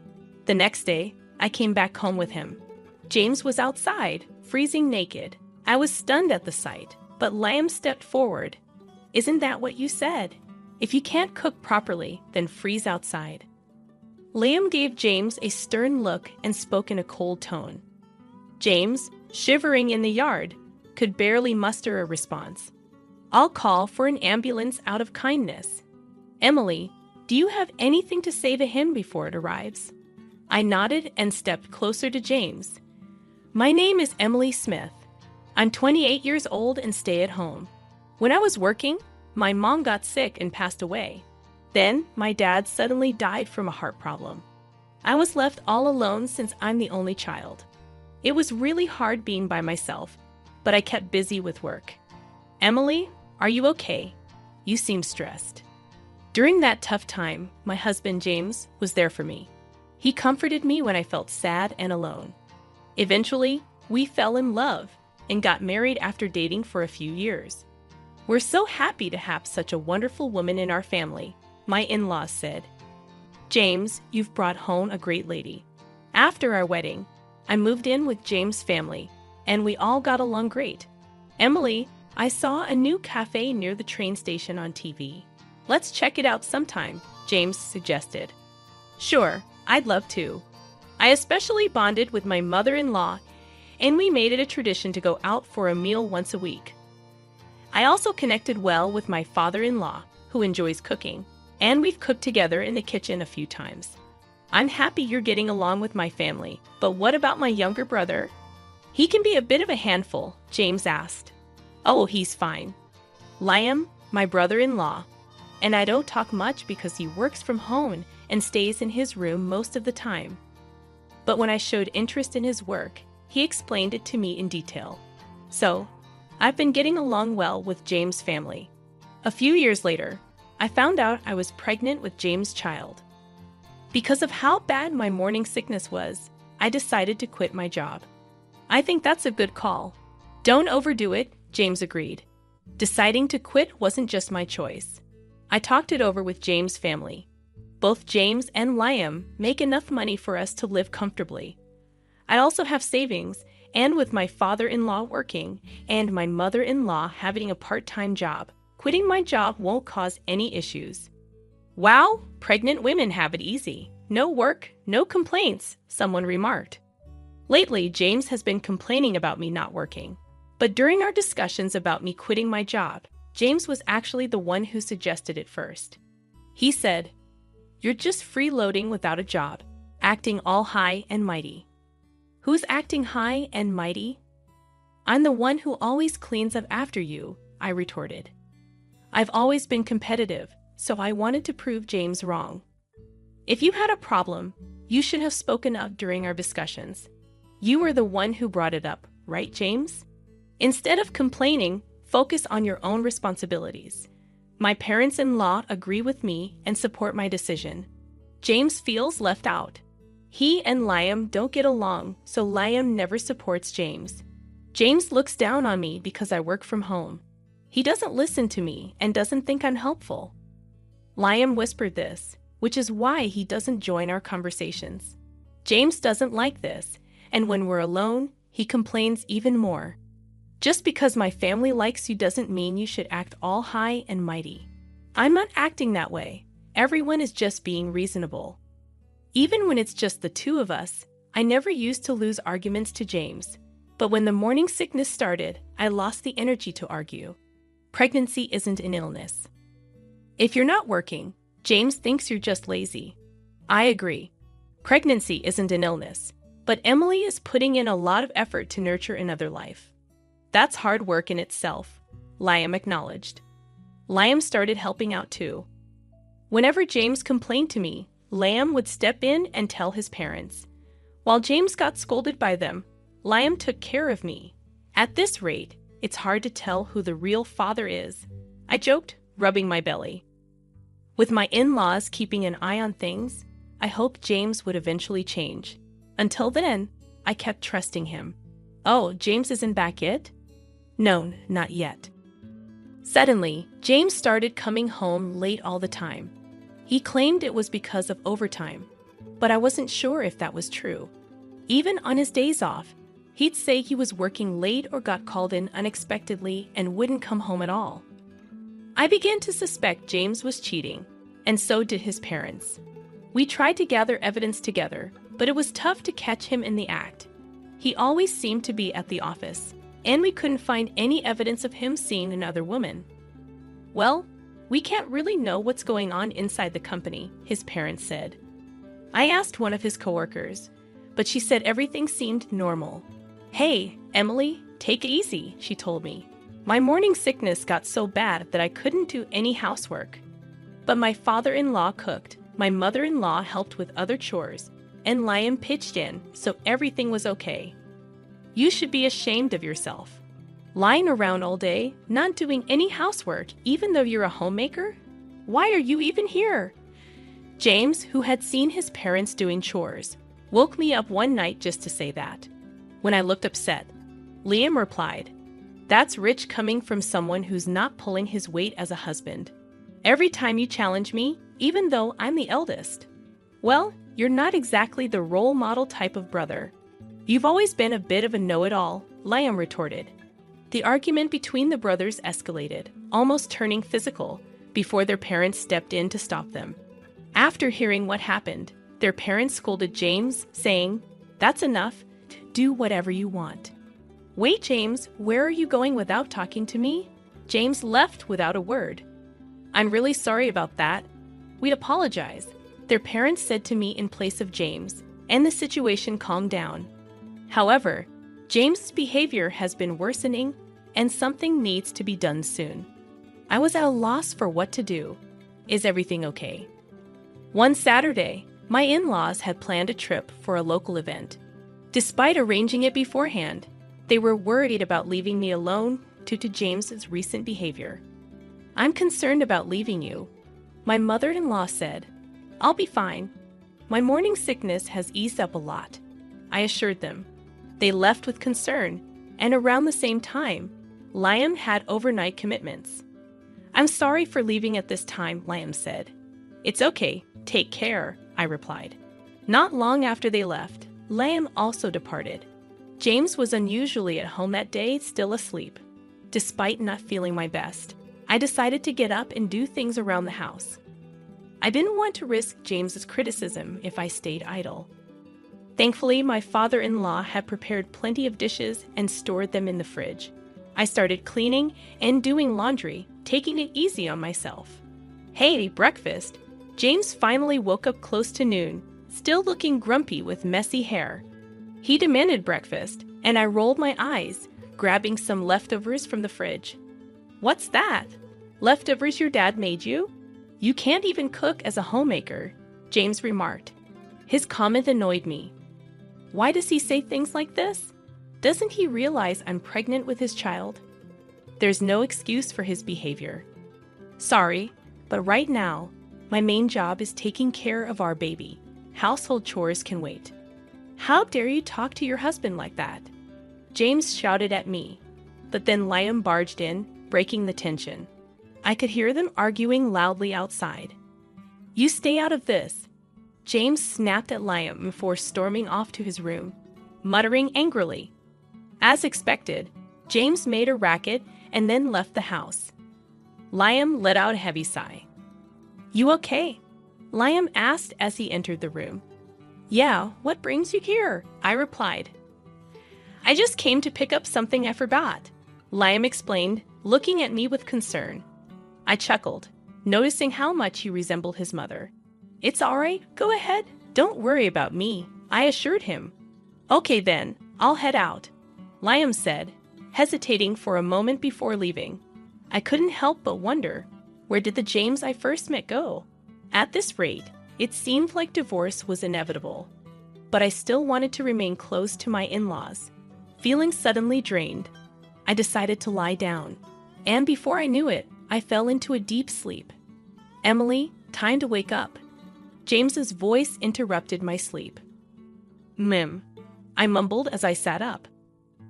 The next day, I came back home with him. James was outside, freezing naked. I was stunned at the sight, but Liam stepped forward. Isn't that what you said? If you can't cook properly, then freeze outside. Liam gave James a stern look and spoke in a cold tone. James, shivering in the yard, could barely muster a response. I'll call for an ambulance out of kindness. Emily, do you have anything to say to him before it arrives? I nodded and stepped closer to James. My name is Emily Smith. I'm 28 years old and stay at home. When I was working, my mom got sick and passed away. Then, my dad suddenly died from a heart problem. I was left all alone since I'm the only child. It was really hard being by myself, but I kept busy with work. Emily, are you okay? You seem stressed. During that tough time, my husband James was there for me. He comforted me when I felt sad and alone. Eventually, we fell in love and got married after dating for a few years. We're so happy to have such a wonderful woman in our family, my in-laws said. James, you've brought home a great lady. After our wedding, I moved in with James' family, and we all got along great. Emily, I saw a new cafe near the train station on TV. Let's check it out sometime, James suggested. Sure, I'd love to. I especially bonded with my mother-in-law, and we made it a tradition to go out for a meal once a week. I also connected well with my father-in-law, who enjoys cooking, and we've cooked together in the kitchen a few times. I'm happy you're getting along with my family, but what about my younger brother? He can be a bit of a handful, James asked. Oh, he's fine. Liam, my brother-in-law, and I don't talk much because he works from home and stays in his room most of the time. But when I showed interest in his work, he explained it to me in detail. So, I've been getting along well with James' family. A few years later, I found out I was pregnant with James' child. Because of how bad my morning sickness was, I decided to quit my job. I think that's a good call. Don't overdo it, James agreed. Deciding to quit wasn't just my choice. I talked it over with James' family. Both James and Liam make enough money for us to live comfortably. I also have savings, and with my father-in-law working and my mother-in-law having a part-time job, quitting my job won't cause any issues. Wow, pregnant women have it easy. No work, no complaints, someone remarked. Lately, James has been complaining about me not working. But during our discussions about me quitting my job, James was actually the one who suggested it first. He said, "You're just freeloading without a job, acting all high and mighty." Who's acting high and mighty? I'm the one who always cleans up after you, I retorted. I've always been competitive, so I wanted to prove James wrong. If you had a problem, you should have spoken up during our discussions. You were the one who brought it up, right, James? Instead of complaining, focus on your own responsibilities. My parents-in-law agree with me and support my decision. James feels left out. He and Liam don't get along, so Liam never supports James. James looks down on me because I work from home. He doesn't listen to me and doesn't think I'm helpful. Liam whispered this, which is why he doesn't join our conversations. James doesn't like this, and when we're alone, he complains even more. Just because my family likes you doesn't mean you should act all high and mighty. I'm not acting that way. Everyone is just being reasonable. Even when it's just the two of us, I never used to lose arguments to James. But when the morning sickness started, I lost the energy to argue. Pregnancy isn't an illness. If you're not working, James thinks you're just lazy. I agree. Pregnancy isn't an illness, but Emily is putting in a lot of effort to nurture another life. That's hard work in itself, Liam acknowledged. Liam started helping out too. Whenever James complained to me, Liam would step in and tell his parents. While James got scolded by them, Liam took care of me. At this rate, it's hard to tell who the real father is, I joked, rubbing my belly. With my in-laws keeping an eye on things, I hoped James would eventually change. Until then, I kept trusting him. Oh, James isn't back yet? No, not yet. Suddenly, James started coming home late all the time. He claimed it was because of overtime, but I wasn't sure if that was true. Even on his days off, he'd say he was working late or got called in unexpectedly and wouldn't come home at all. I began to suspect James was cheating, and so did his parents. We tried to gather evidence together, but it was tough to catch him in the act. He always seemed to be at the office, and we couldn't find any evidence of him seeing another woman. Well, we can't really know what's going on inside the company, his parents said. I asked one of his coworkers, but she said everything seemed normal. Hey, Emily, take it easy, she told me. My morning sickness got so bad that I couldn't do any housework. But my father-in-law cooked, my mother-in-law helped with other chores, and Liam pitched in, so everything was okay. You should be ashamed of yourself. Lying around all day, not doing any housework, even though you're a homemaker? Why are you even here? James, who had seen his parents doing chores, woke me up one night just to say that. When I looked upset, Liam replied, "That's rich coming from someone who's not pulling his weight as a husband. Every time you challenge me, even though I'm the eldest. Well, you're not exactly the role model type of brother. You've always been a bit of a know-it-all," Liam retorted. The argument between the brothers escalated, almost turning physical, before their parents stepped in to stop them. After hearing what happened, their parents scolded James, saying, "That's enough. Do whatever you want." "Wait, James, where are you going without talking to me?" James left without a word. "I'm really sorry about that. We apologize," their parents said to me in place of James, and the situation calmed down. However, James's behavior has been worsening, and something needs to be done soon. I was at a loss for what to do. Is everything okay? One Saturday, my in-laws had planned a trip for a local event. Despite arranging it beforehand, they were worried about leaving me alone due to James's recent behavior. "I'm concerned about leaving you," my mother-in-law said. "I'll be fine. My morning sickness has eased up a lot," I assured them. They left with concern, and around the same time, Liam had overnight commitments. "I'm sorry for leaving at this time," Liam said. "It's okay. Take care," I replied. Not long after they left, Liam also departed. James was unusually at home that day, still asleep. Despite not feeling my best, I decided to get up and do things around the house. I didn't want to risk James's criticism if I stayed idle. Thankfully, my father-in-law had prepared plenty of dishes and stored them in the fridge. I started cleaning and doing laundry, taking it easy on myself. "Hey, breakfast!" James finally woke up close to noon, still looking grumpy with messy hair. He demanded breakfast, and I rolled my eyes, grabbing some leftovers from the fridge. "What's that? Leftovers your dad made you? You can't even cook as a homemaker," James remarked. His comment annoyed me. Why does he say things like this? Doesn't he realize I'm pregnant with his child? There's no excuse for his behavior. Sorry, but right now, my main job is taking care of our baby. Household chores can wait. How dare you talk to your husband like that? James shouted at me, but then Liam barged in, breaking the tension. I could hear them arguing loudly outside. "You stay out of this." James snapped at Liam before storming off to his room, muttering angrily. As expected, James made a racket and then left the house. Liam let out a heavy sigh. "You okay?" Liam asked as he entered the room. "Yeah, what brings you here?" I replied. "I just came to pick up something I forgot," Liam explained, looking at me with concern. I chuckled, noticing how much he resembled his mother. "It's all right, go ahead. Don't worry about me," I assured him. "Okay then, I'll head out," Liam said, hesitating for a moment before leaving. I couldn't help but wonder, where did the James I first met go? At this rate, it seemed like divorce was inevitable. But I still wanted to remain close to my in-laws. Feeling suddenly drained, I decided to lie down. And before I knew it, I fell into a deep sleep. "Emily, time to wake up." James's voice interrupted my sleep. I mumbled as I sat up.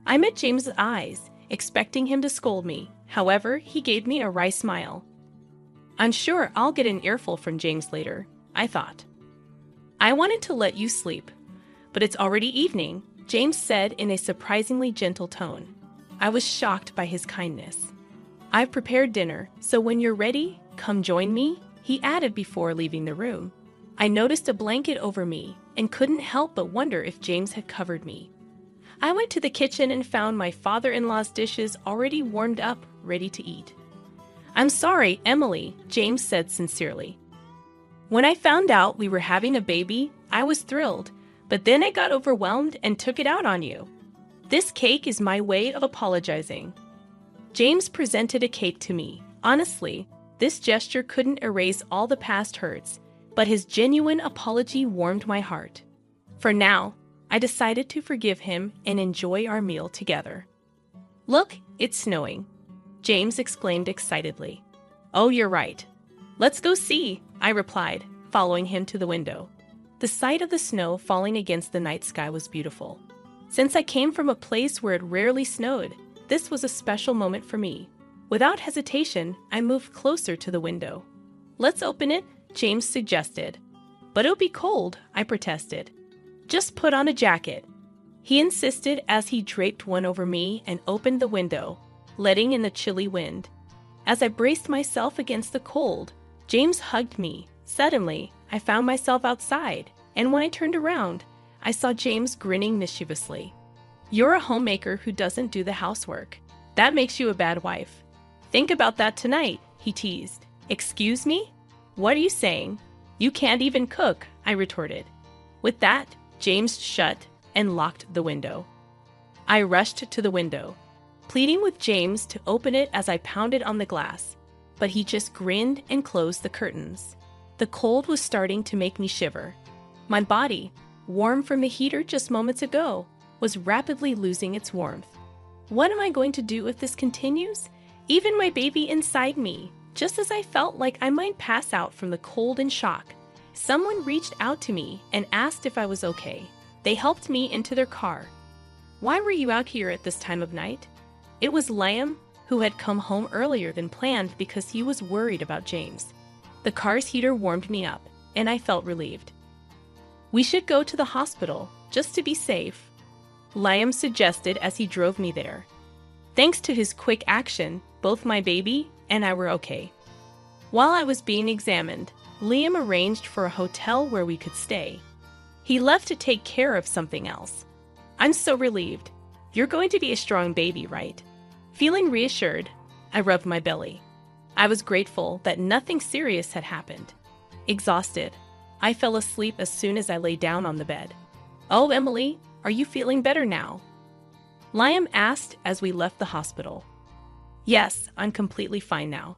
I met James's eyes, expecting him to scold me. However, he gave me a wry smile. I'm sure I'll get an earful from James later, I thought. "I wanted to let you sleep, but it's already evening," James said in a surprisingly gentle tone. I was shocked by his kindness. "I've prepared dinner, so when you're ready, come join me," he added before leaving the room. I noticed a blanket over me and couldn't help but wonder if James had covered me. I went to the kitchen and found my father-in-law's dishes already warmed up, ready to eat. "I'm sorry, Emily," James said sincerely. "When I found out we were having a baby, I was thrilled, but then I got overwhelmed and took it out on you. This cake is my way of apologizing." James presented a cake to me. Honestly, this gesture couldn't erase all the past hurts, but his genuine apology warmed my heart. For now, I decided to forgive him and enjoy our meal together. "Look, it's snowing," James exclaimed excitedly. "Oh, you're right. Let's go see," I replied, following him to the window. The sight of the snow falling against the night sky was beautiful. Since I came from a place where it rarely snowed, this was a special moment for me. Without hesitation, I moved closer to the window. "Let's open it," James suggested. "But it'll be cold," I protested. "Just put on a jacket," he insisted as he draped one over me and opened the window, letting in the chilly wind. As I braced myself against the cold, James hugged me. Suddenly, I found myself outside, and when I turned around, I saw James grinning mischievously. "You're a homemaker who doesn't do the housework. That makes you a bad wife. Think about that tonight," he teased. "Excuse me? What are you saying? You can't even cook," I retorted. With that, James shut and locked the window. I rushed to the window, pleading with James to open it as I pounded on the glass, but he just grinned and closed the curtains. The cold was starting to make me shiver. My body, warm from the heater just moments ago, was rapidly losing its warmth. What am I going to do if this continues? Even my baby inside me, just as I felt like I might pass out from the cold and shock, someone reached out to me and asked if I was okay. They helped me into their car. "Why were you out here at this time of night?" It was Liam, who had come home earlier than planned because he was worried about James. The car's heater warmed me up, and I felt relieved. "We should go to the hospital, just to be safe," Liam suggested as he drove me there. Thanks to his quick action, both my baby and I were okay. While I was being examined, Liam arranged for a hotel where we could stay. He left to take care of something else. "I'm so relieved. You're going to be a strong baby, right?" Feeling reassured, I rubbed my belly. I was grateful that nothing serious had happened. Exhausted, I fell asleep as soon as I lay down on the bed. "Oh, Emily, are you feeling better now?" Liam asked as we left the hospital. "Yes, I'm completely fine now.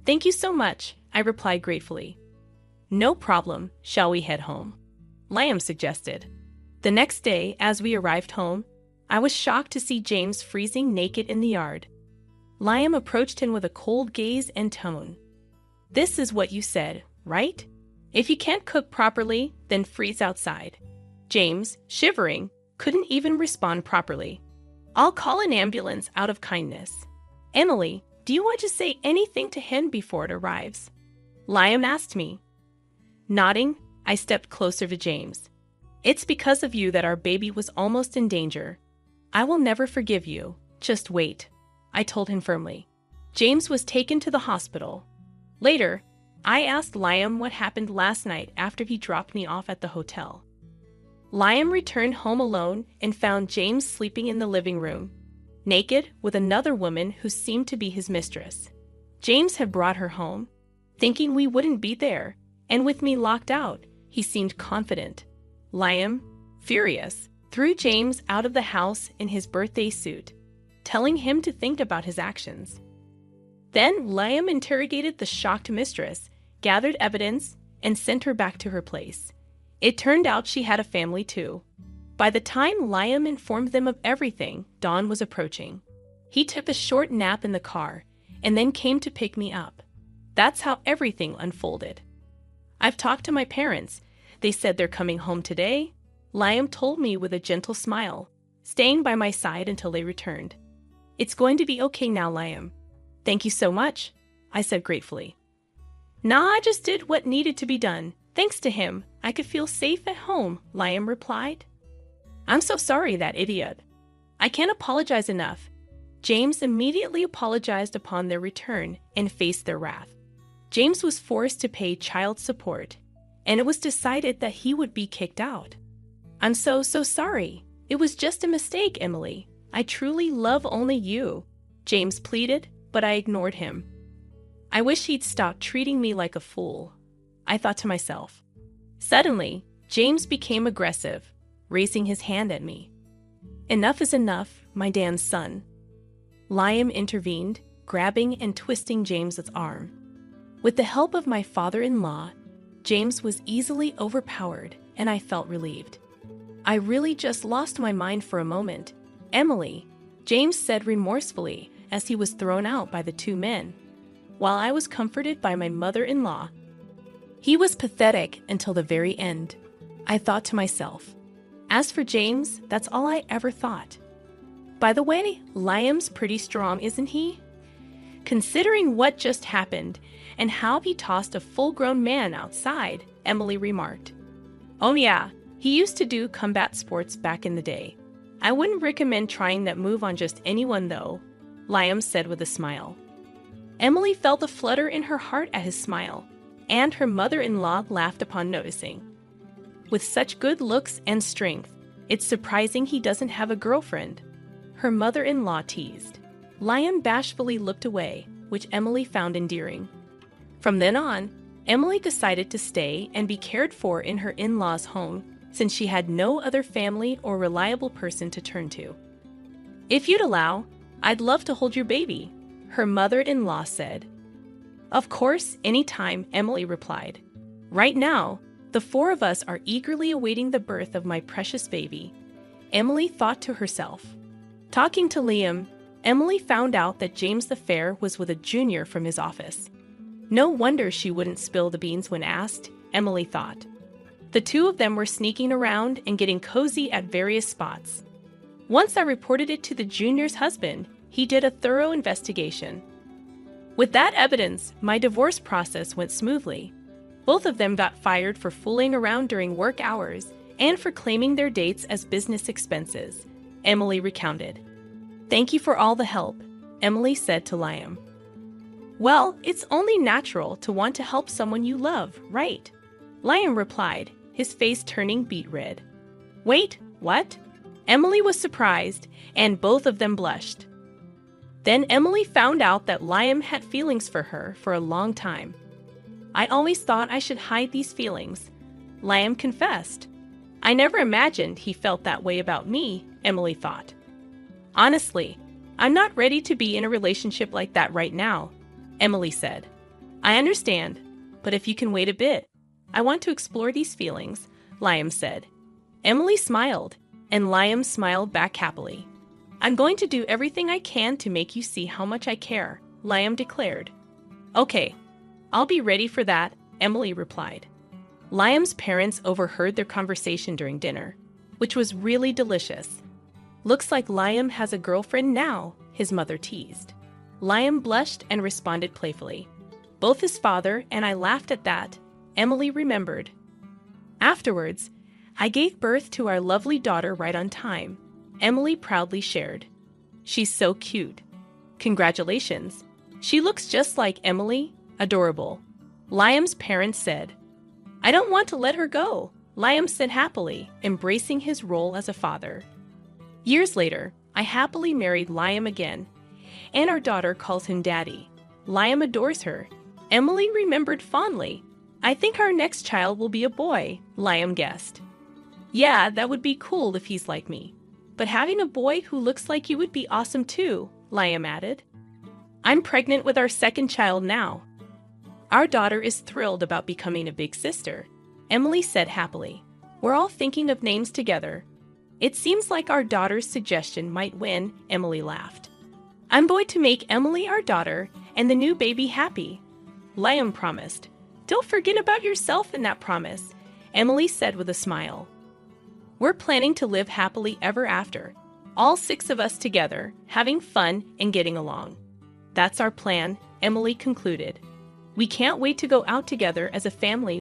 Thank you so much," I replied gratefully. "No problem. Shall we head home?" Liam suggested. The next day, as we arrived home, I was shocked to see James freezing naked in the yard. Liam approached him with a cold gaze and tone. "This is what you said, right? If you can't cook properly, then freeze outside." James, shivering, couldn't even respond properly. "I'll call an ambulance out of kindness." "Emily, do you want to say anything to him before it arrives?" Liam asked me. Nodding, I stepped closer to James. "It's because of you that our baby was almost in danger. I will never forgive you. Just wait," I told him firmly. James was taken to the hospital. Later, I asked Liam what happened last night after he dropped me off at the hotel. Liam returned home alone and found James sleeping in the living room, naked with another woman who seemed to be his mistress. James had brought her home, thinking we wouldn't be there, and with me locked out, he seemed confident. Liam, furious, threw James out of the house in his birthday suit, telling him to think about his actions. Then Liam interrogated the shocked mistress, gathered evidence, and sent her back to her place. It turned out she had a family too. By the time Liam informed them of everything, dawn was approaching. He took a short nap in the car and then came to pick me up. That's how everything unfolded. "I've talked to my parents. They said they're coming home today," Liam told me with a gentle smile, staying by my side until they returned. "It's going to be okay now, Liam." "Thank you so much," I said gratefully. "Nah, I just did what needed to be done. Thanks to him, I could feel safe at home," Liam replied. "I'm so sorry, that idiot. I can't apologize enough." James immediately apologized upon their return and faced their wrath. James was forced to pay child support, and it was decided that he would be kicked out. "I'm so sorry. It was just a mistake, Emily. I truly love only you," James pleaded, but I ignored him. I wish he'd stop treating me like a fool, I thought to myself. Suddenly, James became aggressive, raising his hand at me. "Enough is enough, my Dan's son." Liam intervened, grabbing and twisting James's arm. With the help of my father-in-law, James was easily overpowered, and I felt relieved. I really just lost my mind for a moment. Emily, James said remorsefully as he was thrown out by the two men, while I was comforted by my mother-in-law. He was pathetic until the very end, I thought to myself. As for James, that's all I ever thought. By the way, Liam's pretty strong, isn't he? Considering what just happened and how he tossed a full-grown man outside, Emily remarked. Oh yeah, he used to do combat sports back in the day. I wouldn't recommend trying that move on just anyone though, Liam said with a smile. Emily felt a flutter in her heart at his smile, and her mother-in-law laughed upon noticing. With such good looks and strength, it's surprising he doesn't have a girlfriend, her mother-in-law teased. Liam bashfully looked away, which Emily found endearing. From then on, Emily decided to stay and be cared for in her in-laws' home since she had no other family or reliable person to turn to. If you'd allow, I'd love to hold your baby, her mother-in-law said. Of course, anytime, Emily replied. Right now, the four of us are eagerly awaiting the birth of my precious baby, Emily thought to herself. Talking to Liam, Emily found out that James the Fair was with a junior from his office. No wonder she wouldn't spill the beans when asked, Emily thought. The two of them were sneaking around and getting cozy at various spots. Once I reported it to the junior's husband, he did a thorough investigation. With that evidence, my divorce process went smoothly. Both of them got fired for fooling around during work hours and for claiming their dates as business expenses, Emily recounted. Thank you for all the help, Emily said to Liam. Well, it's only natural to want to help someone you love, right? Liam replied, his face turning beet red. Wait, what? Emily was surprised, and both of them blushed. Then Emily found out that Liam had feelings for her for a long time. I always thought I should hide these feelings, Liam confessed. I never imagined he felt that way about me, Emily thought. Honestly, I'm not ready to be in a relationship like that right now, Emily said. I understand, but if you can wait a bit, I want to explore these feelings, Liam said. Emily smiled, and Liam smiled back happily. I'm going to do everything I can to make you see how much I care, Liam declared. Okay, I'll be ready for that, Emily replied. Liam's parents overheard their conversation during dinner, which was really delicious. Looks like Liam has a girlfriend now, his mother teased. Liam blushed and responded playfully. Both his father and I laughed at that, Emily remembered. Afterwards, I gave birth to our lovely daughter right on time, Emily proudly shared. She's so cute. Congratulations. She looks just like Emily, adorable. Liam's parents said. I don't want to let her go, Liam said happily, embracing his role as a father. Years later, I happily married Liam again, and our daughter calls him Daddy. Liam adores her. Emily remembered fondly. I think our next child will be a boy, Liam guessed. Yeah, that would be cool if he's like me. But having a boy who looks like you would be awesome too, Liam added. I'm pregnant with our second child now. Our daughter is thrilled about becoming a big sister, Emily said happily. We're all thinking of names together. It seems like our daughter's suggestion might win, Emily laughed. I'm going to make Emily our daughter and the new baby happy, Liam promised. Don't forget about yourself in that promise, Emily said with a smile. We're planning to live happily ever after, all 6 of us together, having fun and getting along. That's our plan, Emily concluded. We can't wait to go out together as a family